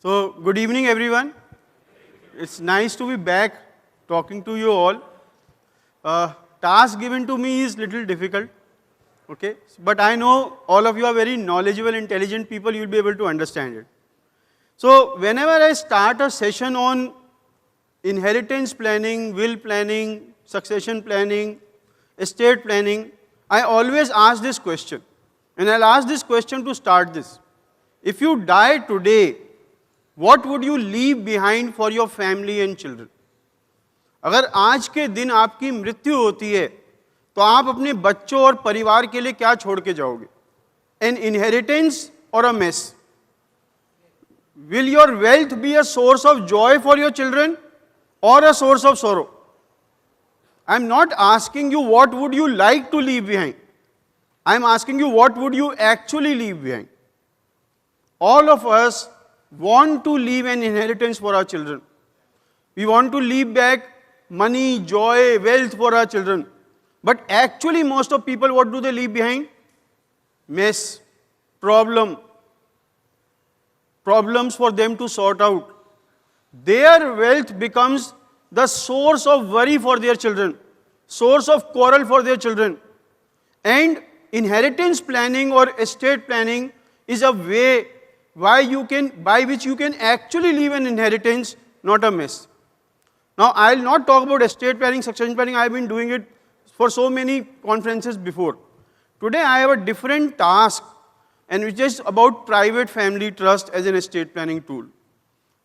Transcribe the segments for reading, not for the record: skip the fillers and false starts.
So, good evening everyone. It's nice to be back talking to you all. Task given to me is little difficult, okay? But I know all of you are very knowledgeable, intelligent people, you will be able to understand it. So, whenever I start a session on inheritance planning, will planning, succession planning, estate planning, I always ask this question. And I'll ask this question to start this. If you die today, what would you leave behind for your family and children? अगर आज के दिन आपकी मृत्यु होती है तो आप अपने बच्चों और परिवार के लिए क्या छोड़ के जाओगे? An inheritance or a mess? Will your wealth be a source of joy for your children or a source of sorrow? I'm not asking you what would you like to leave behind. I'm asking you what would you actually leave behind. All of us want to leave an inheritance for our children. We want to leave back money, joy, wealth for our children. But actually most of people, what do they leave behind? Mess, problems for them to sort out. Their wealth becomes the source of worry for their children, source of quarrel for their children. And inheritance planning or estate planning is a way by which you can actually leave an inheritance, not a mess. Now, I will not talk about estate planning, succession planning. I have been doing it for so many conferences before. Today, I have a different task, and which is about private family trust as an estate planning tool.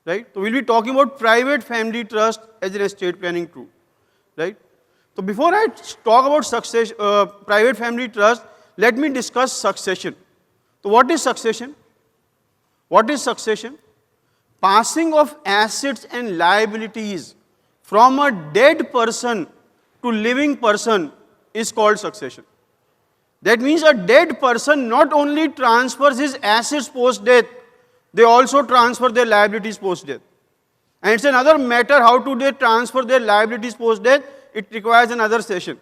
Right? So, we will be talking about private family trust as an estate planning tool. Right? So, before I talk about private family trust, let me discuss succession. So, what is succession? What is succession? Passing of assets and liabilities from a dead person to living person is called succession. That means a dead person not only transfers his assets post-death, they also transfer their liabilities post-death. And it's another matter how do they transfer their liabilities post-death, it requires another session.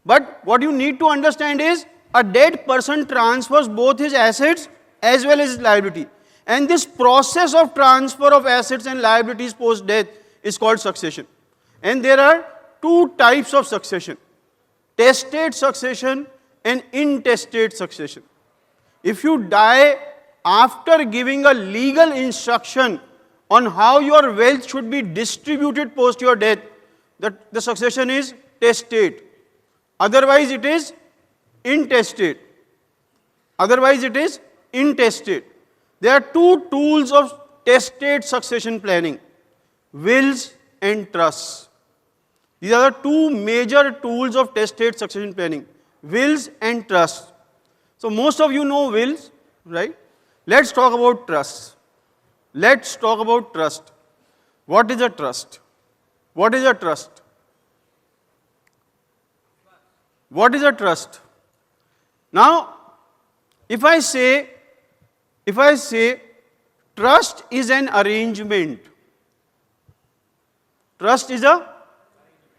But what you need to understand is a dead person transfers both his assets as well as his liability. And this process of transfer of assets and liabilities post-death is called succession. And there are two types of succession: testate succession and intestate succession. If you die after giving a legal instruction on how your wealth should be distributed post your death, the succession is testate. Otherwise it is intestate. Otherwise it is intestate. There are two tools of testate succession planning: wills and trusts. These are the two major tools of testate succession planning: wills and trusts. So most of you know wills, right? Let's talk about trusts. Let's talk about trust. What is a trust? What is a trust? What is a trust? Now, if I say trust is an arrangement. Trust is an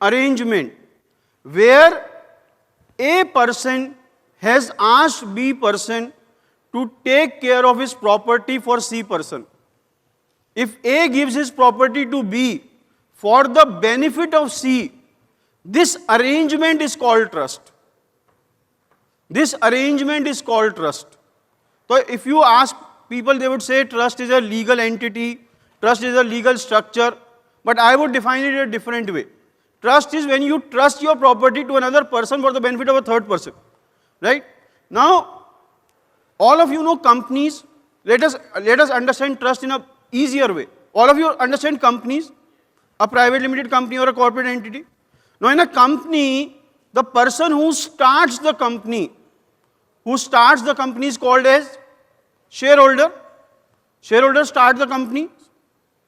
arrangement where A person has asked B person to take care of his property for C person. If A gives his property to B for the benefit of C, this arrangement is called trust. This arrangement is called trust. So if you ask people, they would say trust is a legal entity, trust is a legal structure, but I would define it in a different way. Trust is when you trust your property to another person for the benefit of a third person. Right? Now, all of you know companies. Let us understand trust in an easier way. All of you understand companies, a private limited company or a corporate entity. Now, in a company, the person who starts the company is called as shareholder. Shareholder start the company.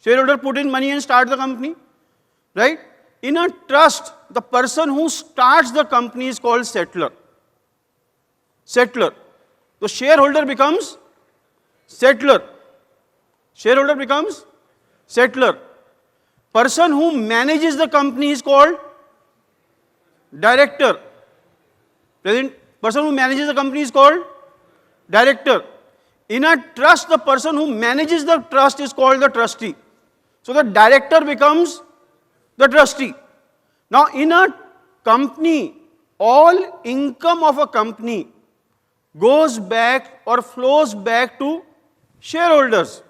Shareholder put in money and start the company. Right? In a trust, the person who starts the company is called settlor. Settlor. So shareholder becomes settlor. Shareholder becomes settlor. Person who manages the company is called director. Person who manages the company is called director. In a trust, the person who manages the trust is called the trustee. So the director becomes the trustee. Now in a company, all income of a company goes back or flows back to shareholders.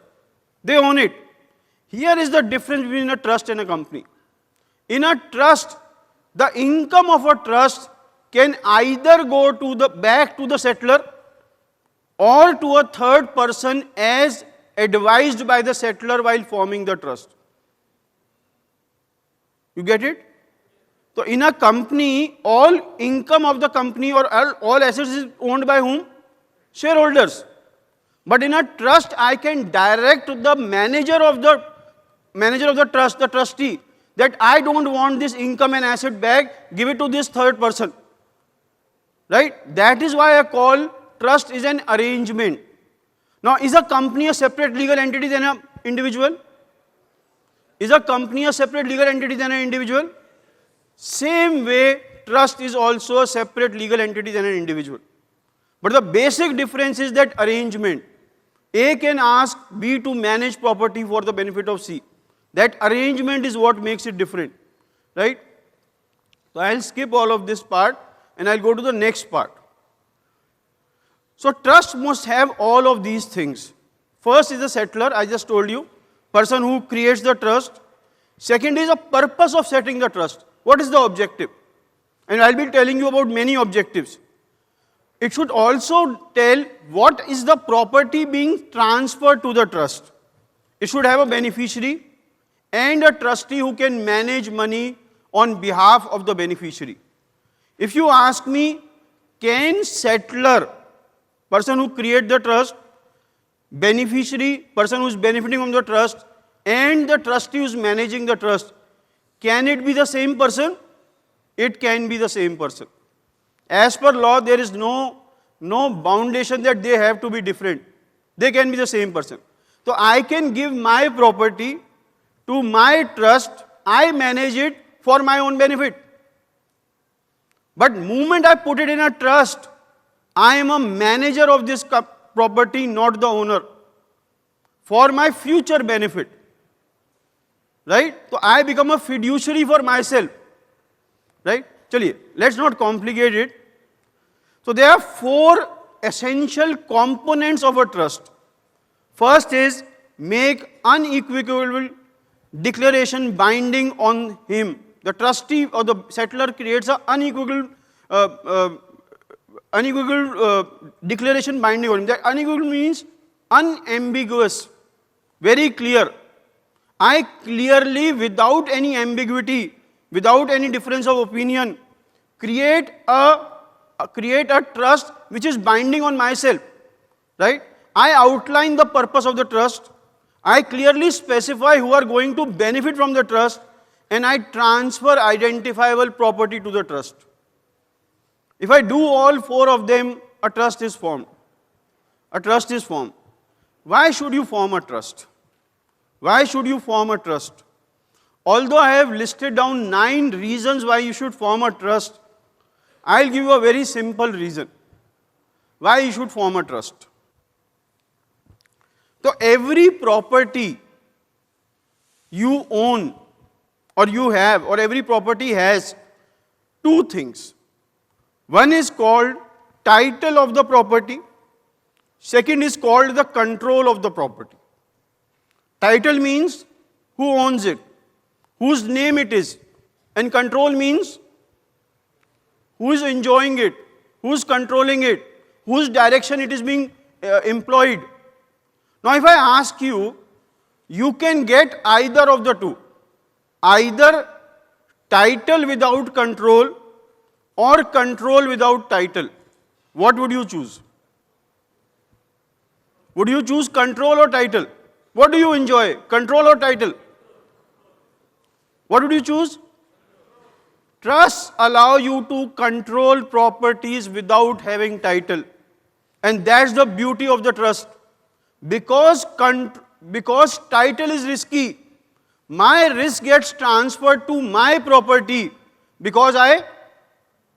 They own it. Here is the difference between a trust and a company. In a trust, the income of a trust can either go to back to the settlor or to a third person as advised by the settlor while forming the trust. You get it? So in a company, all income of the company or all assets is owned by whom? Shareholders. But in a trust, I can direct the manager of the trust, the trustee, that I don't want this income and asset back, give it to this third person. Right? That is why I call trust is an arrangement. Now, is a company a separate legal entity than an individual? Is a company a separate legal entity than an individual? Same way, trust is also a separate legal entity than an individual. But the basic difference is that arrangement. A can ask B to manage property for the benefit of C. That arrangement is what makes it different. Right? So I'll skip all of this part and I'll go to the next part. So trust must have all of these things. First is the settlor, I just told you, person who creates the trust. Second is the purpose of setting the trust. What is the objective? And I'll be telling you about many objectives. It should also tell what is the property being transferred to the trust. It should have a beneficiary and a trustee who can manage money on behalf of the beneficiary. If you ask me, can settlor, person who creates the trust, beneficiary, person who is benefiting from the trust, and the trustee who is managing the trust, can it be the same person? It can be the same person. As per law, there is no foundation that they have to be different. They can be the same person. So I can give my property to my trust, I manage it for my own benefit. But moment I put it in a trust, I am a manager of this property, not the owner, for my future benefit. Right? So I become a fiduciary for myself. Right? Chaliye, let's not complicate it. So there are 4 essential components of a trust. First is make unequivocal declaration binding on him. The trustee or the settlor creates an unequivocal declaration binding on him. That unequivocal means unambiguous, very clear. I clearly, without any ambiguity, without any difference of opinion, create a trust which is binding on myself. Right? I outline the purpose of the trust. I clearly specify who are going to benefit from the trust, and I transfer identifiable property to the trust. If I do all 4 of them, a trust is formed. A trust is formed. Why should you form a trust? Why should you form a trust? Although I have listed down 9 reasons why you should form a trust, I'll give you a very simple reason why you should form a trust. So every property you own or you have, or every property has 2 things. One is called title of the property. Second is called the control of the property. Title means who owns it, whose name it is, and control means who is enjoying it, who is controlling it, whose direction it is being employed. Now if I ask you, you can get either of the 2. Either title without control or control without title. What would you choose? Would you choose control or title? What do you enjoy? Control or title? What would you choose? Trusts allow you to control properties without having title. And that's the beauty of the trust. Because title is risky, my risk gets transferred to my property because I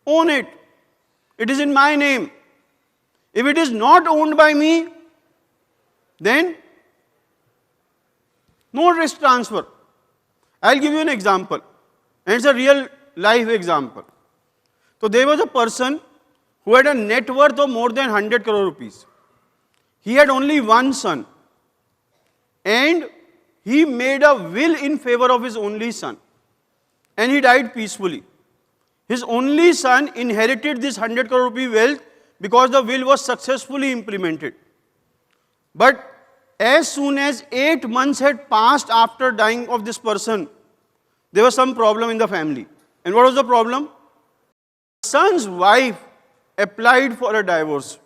own it. It is in my name. If it is not owned by me, then no risk transfer. I'll give you an example, and it's a real life example. So there was a person who had a net worth of more than 100 crore rupees. He had only one son, and he made a will in favor of his only son, and he died peacefully. His only son inherited this 100 crore rupee wealth because the will was successfully implemented. But as soon as 8 months had passed after dying of this person, there was some problem in the family. And what was the problem? The son's wife applied for a divorce,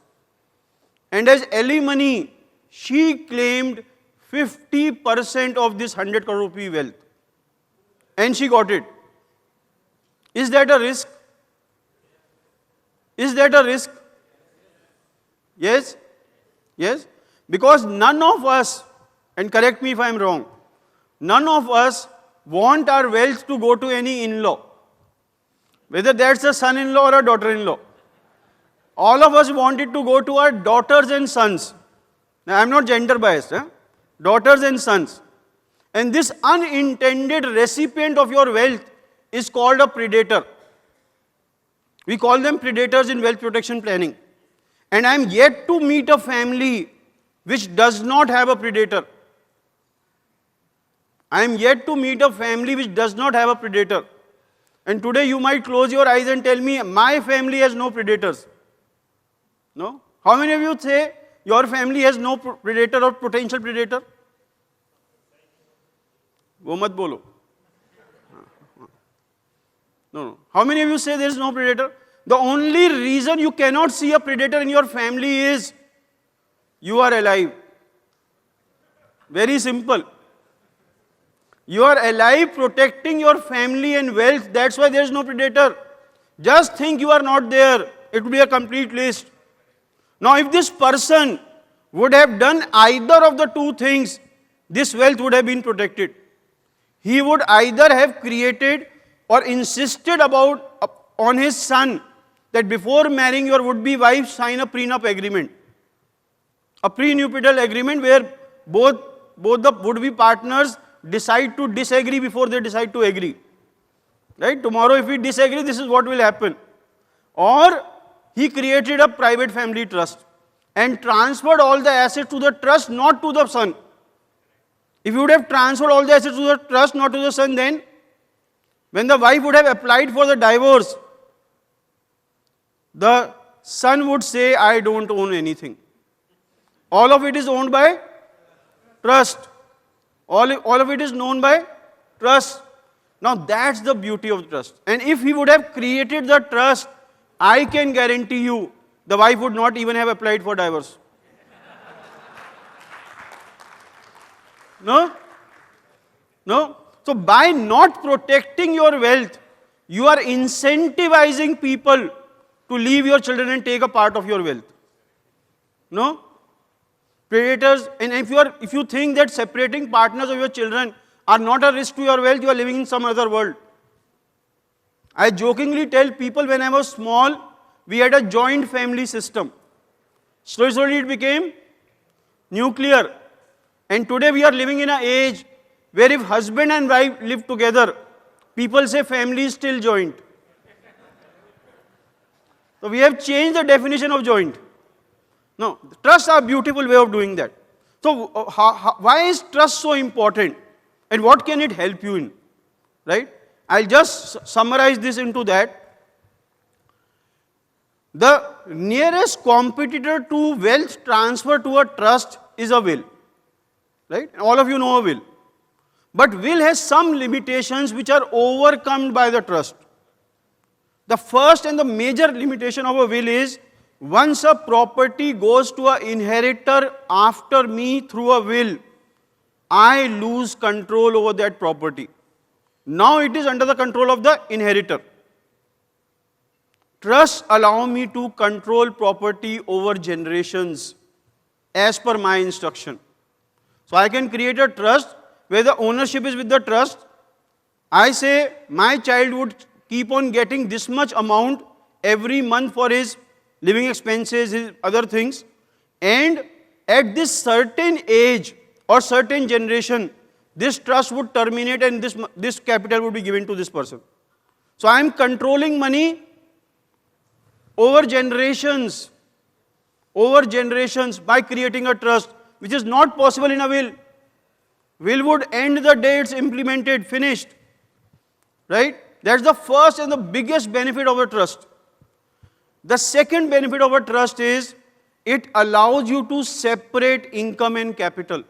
and as alimony, she claimed 50% of this 100 crore rupee wealth, and she got it. Is that a risk? Is that a risk? Yes? Yes? Because none of us, and correct me if I am wrong, none of us want our wealth to go to any in-law, whether that's a son-in-law or a daughter-in-law. All of us want it to go to our daughters and sons. Now, I am not gender biased, daughters and sons. And this unintended recipient of your wealth is called a predator. We call them predators in wealth protection planning. And I am yet to meet a family which does not have a predator. I am yet to meet a family which does not have a predator. And today you might close your eyes and tell me, my family has no predators. No? How many of you say your family has no predator or potential predator? वो मत बोलो. No. How many of you say there is no predator? The only reason you cannot see a predator in your family is you are alive. Very simple. You are alive, protecting your family and wealth. That's why there is no predator. Just think you are not there. It would be a complete list. Now, if this person would have done either of the two things, this wealth would have been protected. He would either have created or insisted on his son that before marrying your would-be wife, sign a prenup agreement. A prenuptial agreement where both the would-be partners decide to disagree before they decide to agree. Right? Tomorrow if we disagree, this is what will happen. Or he created a private family trust and transferred all the assets to the trust, not to the son. If you would have transferred all the assets to the trust, not to the son, then when the wife would have applied for the divorce, the son would say, I don't own anything. All of it is owned by trust. All of it is known by trust. Now that's the beauty of trust. And if he would have created the trust, I can guarantee you, the wife would not even have applied for divorce. No? No? So by not protecting your wealth, you are incentivizing people to leave your children and take a part of your wealth. No? Predators, and if you think that separating partners of your children are not a risk to your wealth, you are living in some other world. I jokingly tell people when I was small, we had a joint family system. Slowly it became nuclear. And today we are living in an age where if husband and wife live together, people say family is still joint. So we have changed the definition of joint. No, trusts are a beautiful way of doing that. So why is trust so important? And what can it help you in? Right? I'll just summarize this into that. The nearest competitor to wealth transfer to a trust is a will. Right? All of you know a will. But will has some limitations which are overcome by the trust. The first and the major limitation of a will is, once a property goes to an inheritor after me through a will, I lose control over that property. Now it is under the control of the inheritor. Trusts allow me to control property over generations as per my instruction. So I can create a trust where the ownership is with the trust. I say my child would keep on getting this much amount every month for his living expenses, his other things, and at this certain age or certain generation, this trust would terminate and this capital would be given to this person. So I am controlling money over generations by creating a trust, which is not possible in a will. Will would end the day it's implemented, finished. Right? That's the first and the biggest benefit of a trust. The second benefit of a trust is it allows you to separate income and capital.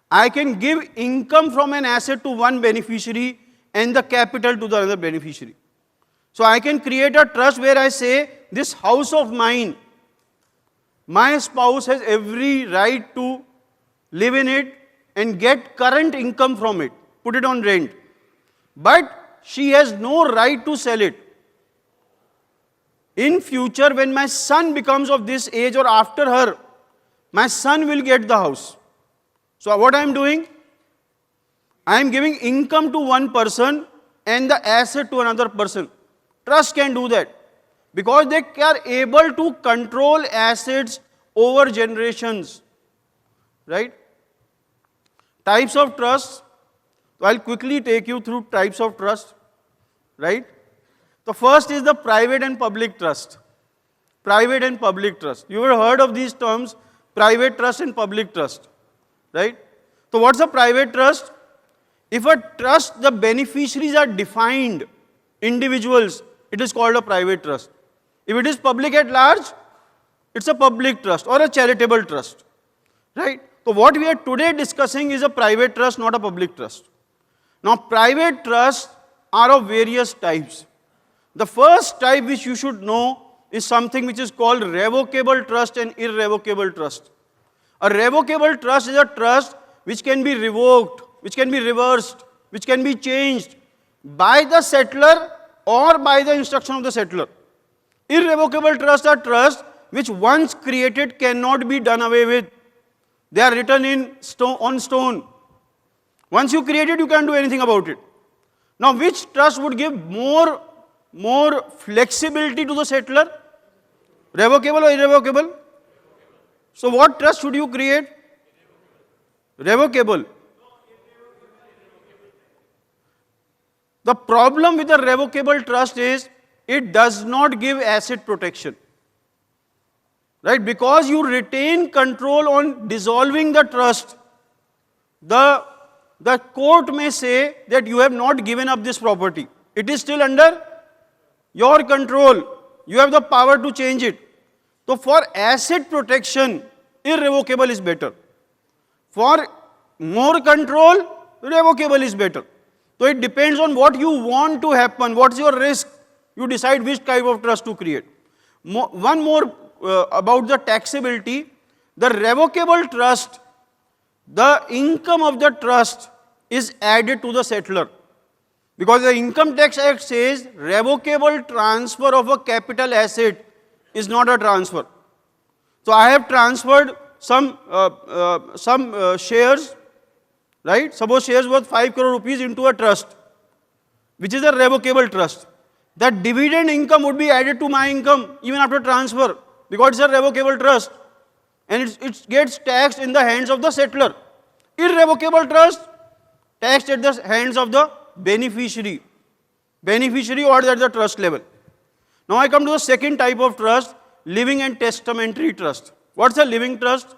I can give income from an asset to one beneficiary and the capital to the other beneficiary. So I can create a trust where I say, this house of mine, my spouse has every right to live in it and get current income from it, put it on rent. But she has no right to sell it. In future, when my son becomes of this age or after her, my son will get the house. So what I am doing? I am giving income to one person and the asset to another person. Trust can do that because they are able to control assets over generations. Right? Types of trust. So I'll quickly take you through types of trust. Right? The first is the private and public trust. Private and public trust. You have heard of these terms, private trust and public trust. Right? So what's a private trust? If a trust, the beneficiaries are defined individuals, it is called a private trust. If it is public at large, it's a public trust or a charitable trust. Right? So what we are today discussing is a private trust, not a public trust. Now private trusts are of various types. The first type which you should know is something which is called revocable trust and irrevocable trust. A revocable trust is a trust which can be revoked, which can be reversed, which can be changed by the settlor or by the instruction of the settlor. Irrevocable trusts are trusts which once created cannot be done away with. They are written in on stone. Once you create it, you can't do anything about it. Now, which trust would give more flexibility to the settlor? Revocable or irrevocable? So what trust should you create? Revocable. The problem with the revocable trust is it does not give asset protection. Right? Because you retain control on dissolving the trust, the court may say that you have not given up this property. It is still under your control. You have the power to change it. So for asset protection, irrevocable is better. For more control, revocable is better. So it depends on what you want to happen, what's your risk. You decide which type of trust to create. One more about the taxability. The revocable trust, the income of the trust is added to the settlor. Because the Income Tax Act says revocable transfer of a capital asset is not a transfer. So I have transferred some shares, right? Suppose shares worth 5 crore rupees into a trust, which is a revocable trust. That dividend income would be added to my income even after transfer because it's a revocable trust and it gets taxed in the hands of the settlor. Irrevocable trust taxed at the hands of the beneficiary or at the trust level. Now I come to the second type of trust, living and testamentary trust. What's a living trust?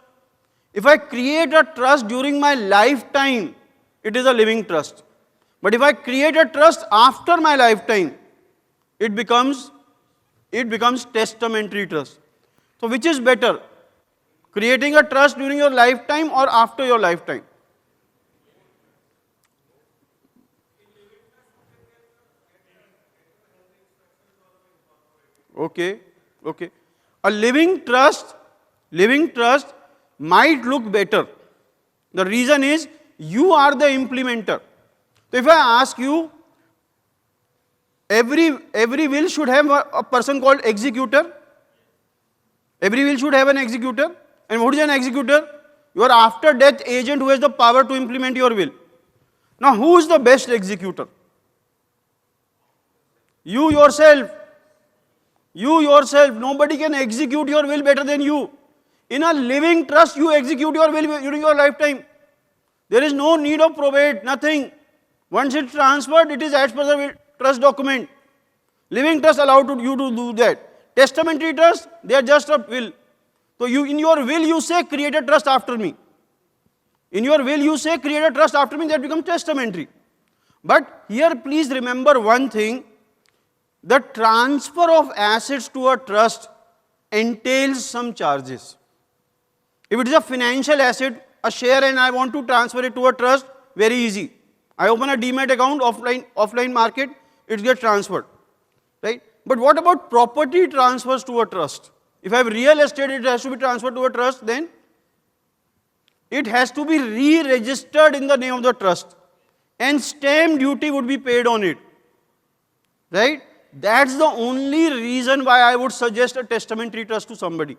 If I create a trust during my lifetime, it is a living trust. But if I create a trust after my lifetime, it becomes testamentary trust. So which is better? Creating a trust during your lifetime or after your lifetime? Okay. A living trust might look better. The reason is you are the implementer. So if I ask you, every will should have a person called executor. Every will should have an executor. And what is an executor? Your after death agent who has the power to implement your will. Now who is the best executor? You yourself. Nobody can execute your will better than you. In a living trust, you execute your will during your lifetime. There is no need of probate, nothing. Once it's transferred, it is as per the trust document. Living trust allowed you to do that. Testamentary trust, they are just a will. So in your will you say create a trust after me. In your will you say create a trust after me, that becomes testamentary. But here please remember one thing, the transfer of assets to a trust entails some charges. If it is a financial asset, a share, and I want to transfer it to a trust, very easy. I open a demat account, offline market, it gets transferred. Right? But what about property transfers to a trust? If I have real estate, it has to be transferred to a trust, then it has to be re-registered in the name of the trust. And stamp duty would be paid on it. Right? That's the only reason why I would suggest a testamentary trust to somebody.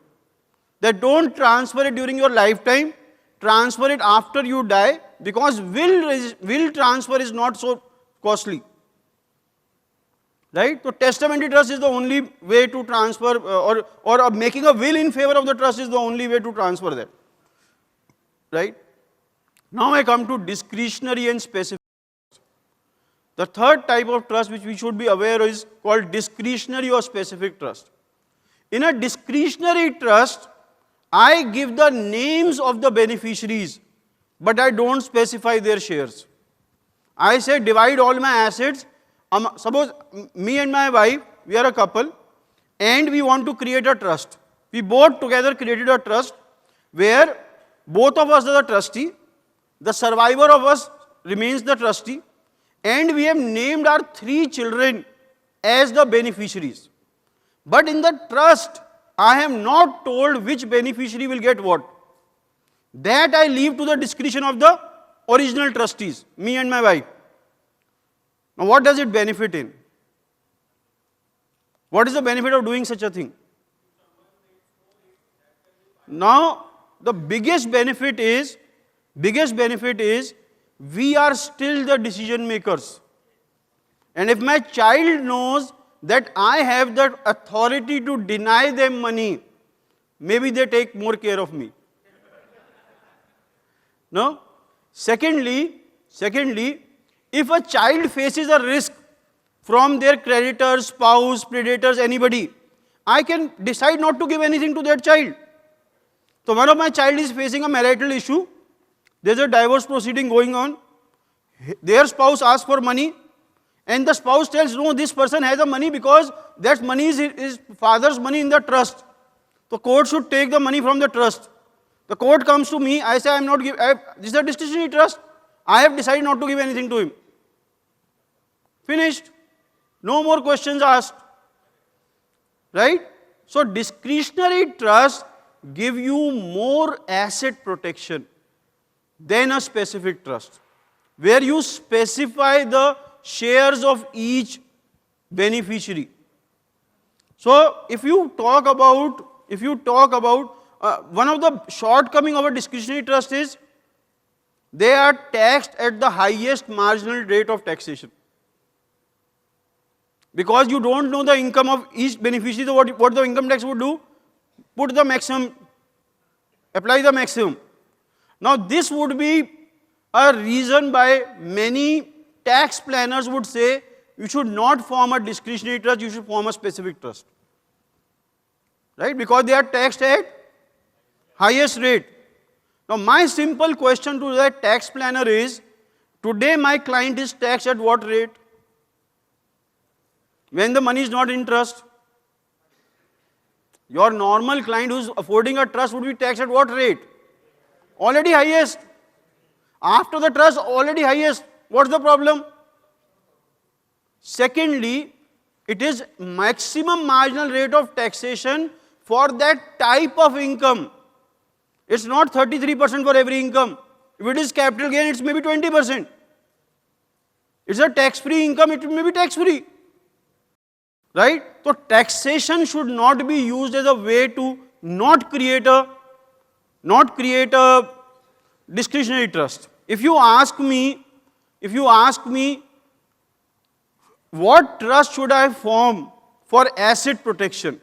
That don't transfer it during your lifetime, transfer it after you die, because will transfer is not so costly. Right? So testamentary trust is the only way to transfer, or making a will in favor of the trust is the only way to transfer that. Right? Now I come to discretionary and specific. The third type of trust which we should be aware is called discretionary or specific trust. In a discretionary trust, I give the names of the beneficiaries, but I don't specify their shares. I say divide all my assets. Suppose me and my wife, we are a couple, and we want to create a trust. We both together created a trust where both of us are the trustee, the survivor of us remains the trustee, and we have named our 3 children as the beneficiaries. But in the trust, I am not told which beneficiary will get what. That I leave to the discretion of the original trustees, me and my wife. Now what does it benefit in? What is the benefit of doing such a thing? Now the biggest benefit is we are still the decision makers. And if my child knows that I have the authority to deny them money, maybe they take more care of me. No? Secondly, if a child faces a risk from their creditors, spouse, predators, anybody, I can decide not to give anything to that child. So one of my child is facing a marital issue, there's a divorce proceeding going on, their spouse asks for money, and the spouse tells, no, this person has the money because that money is his father's money in the trust. The court should take the money from the trust. The court comes to me, I say, I am not giving, this is a discretionary trust. I have decided not to give anything to him. Finished. No more questions asked. Right? So discretionary trust give you more asset protection than a specific trust, where you specify the shares of each beneficiary. So if you talk about one of the shortcomings of a discretionary trust is they are taxed at the highest marginal rate of taxation. Because you don't know the income of each beneficiary, so what the income tax would do? Put the maximum, apply the maximum. Now this would be a reason why many tax planners would say you should not form a discretionary trust, you should form a specific trust. Right? Because they are taxed at highest rate. Now my simple question to that tax planner is, today my client is taxed at what rate? When the money is not in trust. Your normal client who is affording a trust would be taxed at what rate? Already highest. After the trust, already highest. What's the problem? Secondly, it is maximum marginal rate of taxation for that type of income. It's not 33% for every income. If it is capital gain, it's maybe 20%. It's a tax-free income, it may be tax-free. Right? So taxation should not be used as a way to not create a discretionary trust. If you ask me, what trust should I form for asset protection?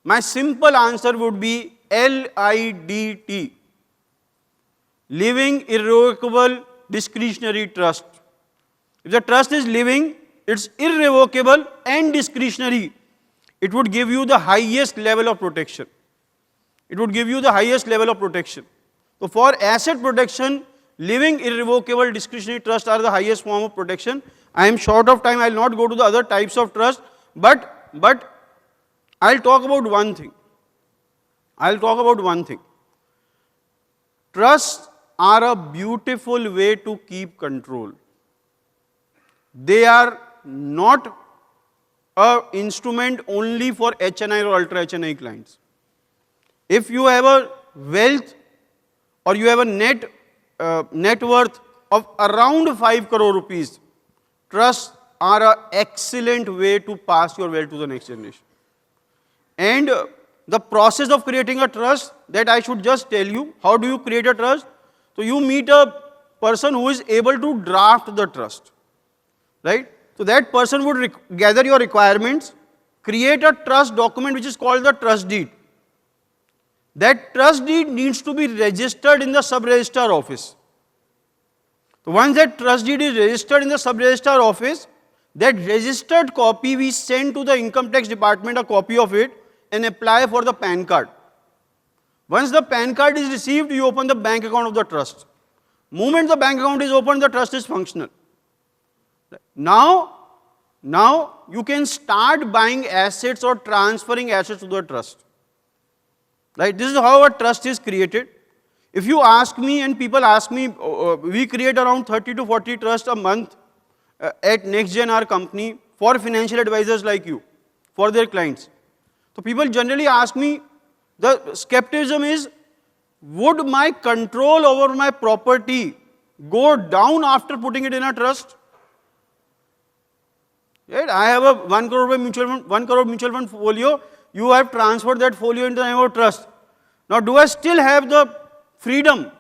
My simple answer would be LIDT. Living Irrevocable Discretionary Trust. If the trust is living, it's irrevocable and discretionary. It would give you the highest level of protection. It would give you the highest level of protection. So for asset protection, living irrevocable discretionary trust are the highest form of protection. I am short of time, I will not go to the other types of trust, but I will talk about one thing. Trusts are a beautiful way to keep control. They are not an instrument only for HNI or ultra HNI clients. If you have a wealth or you have a net worth of around 5 crore rupees, trusts are an excellent way to pass your wealth to the next generation. And the process of creating a trust, that I should just tell you, how do you create a trust? So you meet a person who is able to draft the trust, right? So that person would gather your requirements, create a trust document which is called the trust deed. That trust deed needs to be registered in the sub-registrar office. So once that trust deed is registered in the sub-registrar office, that registered copy we send to the income tax department, a copy of it, and apply for the PAN card. Once the PAN card is received, you open the bank account of the trust. Moment the bank account is opened, the trust is functional. Now you can start buying assets or transferring assets to the trust. Right? This is how a trust is created. If you ask me, and people ask me, we create around 30 to 40 trusts a month at NextGen, our company, for financial advisors like you, for their clients. So people generally ask me, the skepticism is, would my control over my property go down after putting it in a trust? Right? I have a 1 crore mutual fund folio. You have transferred that folio into the name of trust. Now, do I still have the freedom,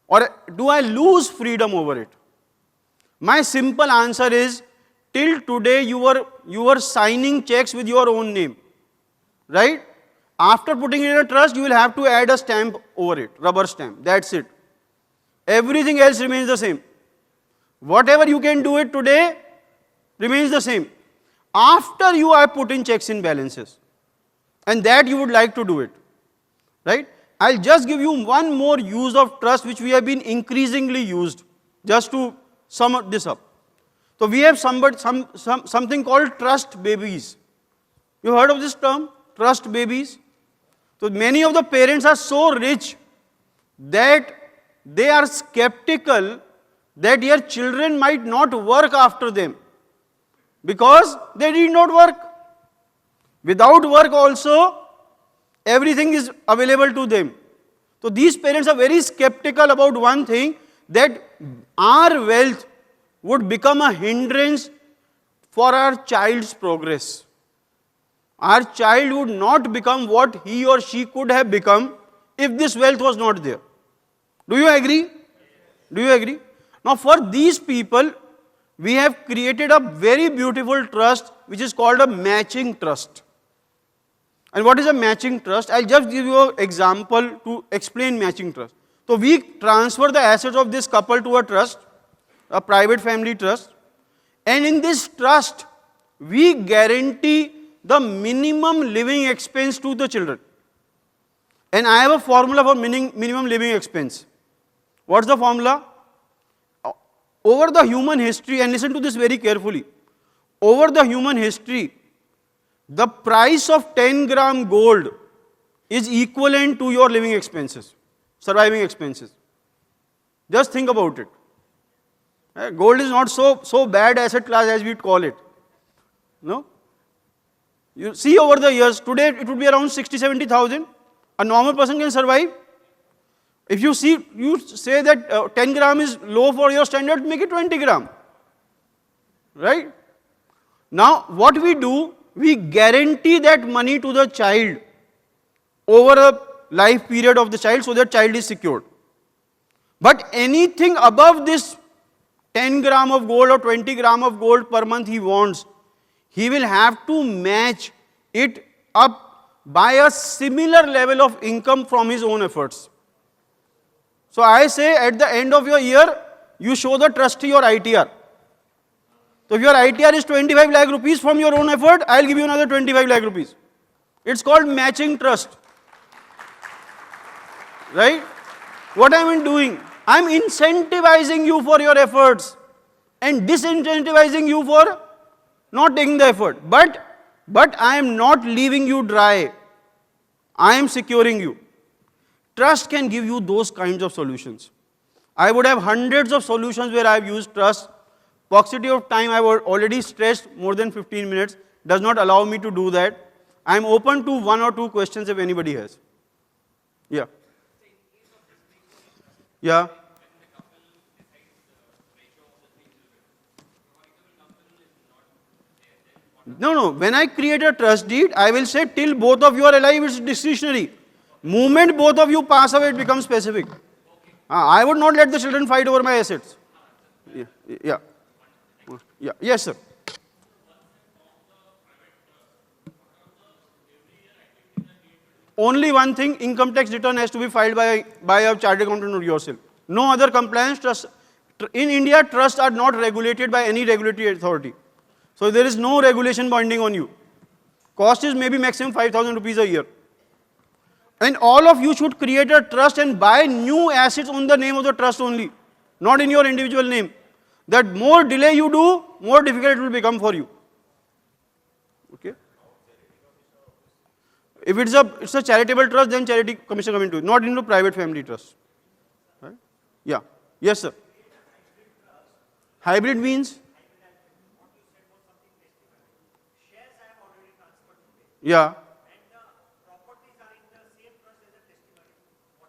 or do I lose freedom over it? My simple answer is, till today you were signing checks with your own name, right? After putting it in a trust, you will have to add a stamp over it, rubber stamp, that's it. Everything else remains the same. Whatever you can do it today remains the same. After you have put in checks and balances, and that you would like to do it, right? I'll just give you one more use of trust which we have been increasingly used, just to sum this up. So we have something called trust babies. You heard of this term, trust babies? So many of the parents are so rich that they are skeptical that their children might not work after them, because they did not work. Without work also, everything is available to them. So these parents are very skeptical about one thing, that our wealth would become a hindrance for our child's progress. Our child would not become what he or she could have become if this wealth was not there. Do you agree? Do you agree? Now for these people, we have created a very beautiful trust which is called a matching trust. And what is a matching trust? I'll just give you an example to explain matching trust. So we transfer the assets of this couple to a trust, a private family trust, and in this trust, we guarantee the minimum living expense to the children. And I have a formula for minimum living expense. What's the formula? Over the human history, and listen to this very carefully, over the human history, the price of 10 gram gold is equivalent to your living expenses, surviving expenses. Just think about it. Gold is not so bad asset class as we call it. No? You see over the years, today it would be around 60,000-70,000. A normal person can survive. If you say that 10 gram is low for your standard, make it 20 gram. Right? Now, what we do, we guarantee that money to the child over a life period of the child, so that child is secured. But anything above this 10 gram of gold or 20 gram of gold per month he wants, he will have to match it up by a similar level of income from his own efforts. So I say at the end of your year, you show the trustee your ITR. So if your ITR is 25 lakh rupees from your own effort, I'll give you another 25 lakh rupees. It's called matching trust. Right? What am I doing? I'm incentivizing you for your efforts and disincentivizing you for not taking the effort. But I am not leaving you dry. I am securing you. Trust can give you those kinds of solutions. I would have hundreds of solutions where I have used trust. Paucity of time, I have already stressed more than 15 minutes, does not allow me to do that. I am open to one or two questions if anybody has. Yeah. Yeah. No. When I create a trust deed, I will say till both of you are alive, it's discretionary. Moment both of you pass away, it becomes specific. I would not let the children fight over my assets. Yeah. Yes, sir. Only one thing, income tax return has to be filed by a chartered accountant or yourself. No other compliance. Trust. In India, trusts are not regulated by any regulatory authority. So there is no regulation binding on you. Cost is maybe maximum 5,000 rupees a year. And all of you should create a trust and buy new assets on the name of the trust only, not in your individual name. That more delay you do, more difficult it will become for you. Okay? If it's a charitable trust, then charity commission come into it, not into private family trust. Right? Yeah. Yes, sir. Hybrid means? Yeah.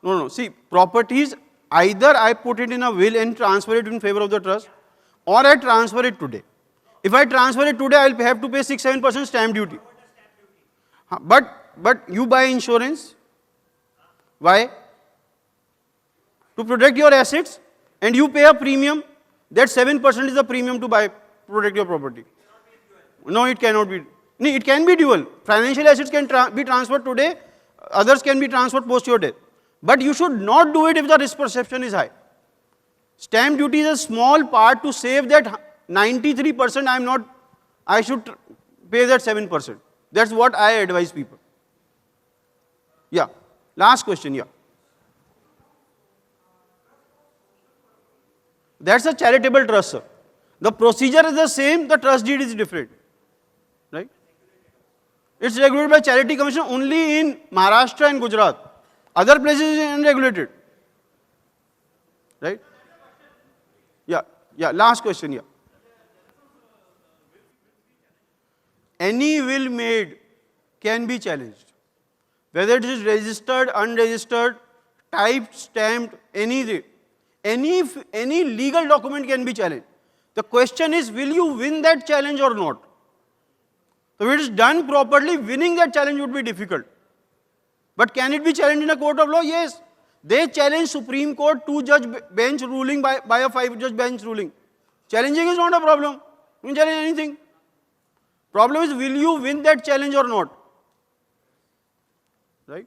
No. See, properties, either I put it in a will and transfer it in favor of the trust, or I transfer it today. If I transfer it today, I will have to pay 6-7% stamp duty. But you buy insurance. Why? To protect your assets, and you pay a premium. That 7% is the premium to protect your property. No, it cannot be. No, it can be dual. Financial assets can be transferred today, others can be transferred post your death. But you should not do it if the risk perception is high. Stamp duty is a small part to save that 93%. I should pay that 7%. That's what I advise people. Yeah. Last question, yeah. That's a charitable trust, sir. The procedure is the same, the trust deed is different. Right? It's regulated by Charity Commission only in Maharashtra and Gujarat. Other places is unregulated. Right? Yeah. Last question, yeah. Any will made can be challenged. Whether it is registered, unregistered, typed, stamped, anything. Any legal document can be challenged. The question is, will you win that challenge or not? So if it is done properly, winning that challenge would be difficult. But can it be challenged in a court of law? Yes. They challenge Supreme Court 2-judge bench ruling by a 5-judge bench ruling. Challenging is not a problem. You can challenge anything. Problem is, will you win that challenge or not? Right?